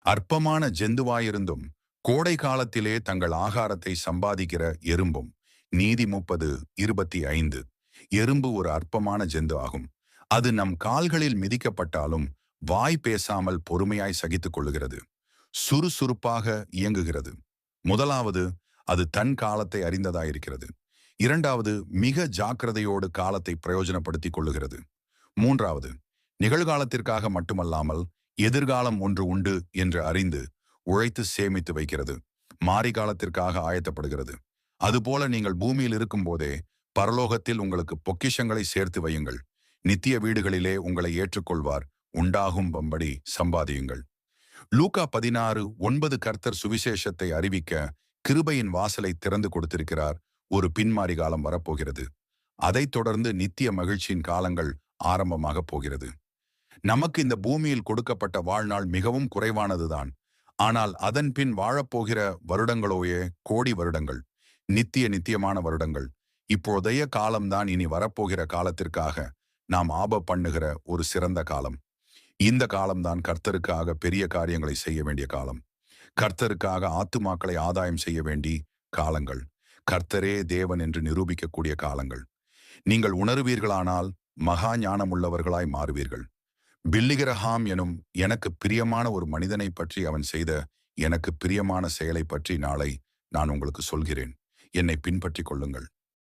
அற்பமான ஜந்துவாயிருந்தும் கோடை காலத்திலே தங்கள் ஆகாரத்தை சம்பாதிக்கிற எறும்பும். நீதி 30:25. எறும்பு ஒரு அற்பமான ஜந்து ஆகும். அது நம் கால்களில் மிதிக்கப்பட்டாலும் வாய் பேசாமல் பொறுமையாய் சகித்துக் கொள்ளுகிறது. சுறுசுறுப்பாக இயங்குகிறது. முதலாவது, அது தன் காலத்தை அறிந்ததாயிருக்கிறது. இரண்டாவது, மிக ஜாக்கிரதையோடு காலத்தை பிரயோஜனப்படுத்திக் கொள்ளுகிறது. மூன்றாவது, நிகழ்காலத்திற்காக மட்டுமல்லாமல் எதிர்காலம் ஒன்று உண்டு என்று அறிந்து உழைத்து சேமித்து வைக்கிறது. மாரி காலத்திற்காக ஆயத்தப்படுகிறது. அதுபோல நீங்கள் பூமியில் இருக்கும் போதே பரலோகத்தில் உங்களுக்கு பொக்கிஷங்களை சேர்த்து வையுங்கள். நித்திய வீடுகளிலே உங்களை ஏற்றுக்கொள்வார். உண்டாகும்படி சம்பாதியுங்கள். லூக்கா 16:9. கர்த்தர் சுவிசேஷத்தை அறிவிக்க கிருபையின் வாசலை திறந்து கொடுத்திருக்கிறார். ஒரு பின்மாரி காலம் வரப்போகிறது. அதைத் தொடர்ந்து நித்திய மகிழ்ச்சியின் காலங்கள் ஆரம்பமாக போகிறது. நமக்கு இந்த பூமியில் கொடுக்கப்பட்ட வாழ்நாள் மிகவும் குறைவானதுதான். ஆனால் அதன் பின் வாழப்போகிற வருடங்களோயே கோடி வருடங்கள், நித்தியமான வருடங்கள். இப்போதைய காலம்தான் இனி வரப்போகிற காலத்திற்காக நாம் பண்ணுகிற ஒரு சிறந்த காலம். இந்த காலம்தான் கர்த்தருக்காக பெரிய காரியங்களை செய்ய வேண்டிய காலம். கர்த்தருக்காக ஆத்துமாக்களை ஆதாயம் செய்ய வேண்டிய காலங்கள். கர்த்தரே தேவன் என்று நிரூபிக்கக்கூடிய காலங்கள். நீங்கள் உணர்வீர்களானால் மகா ஞானமுள்ளவர்களாய் மாறுவீர்கள். பில்லிகிரஹாம் எனும் எனக்கு பிரியமான ஒரு மனிதனை பற்றி அவன் செய்த எனக்கு பிரியமான செயலை பற்றி நாளை நான் உங்களுக்கு சொல்கிறேன். என்னை பின்பற்றிக் கொள்ளுங்கள்.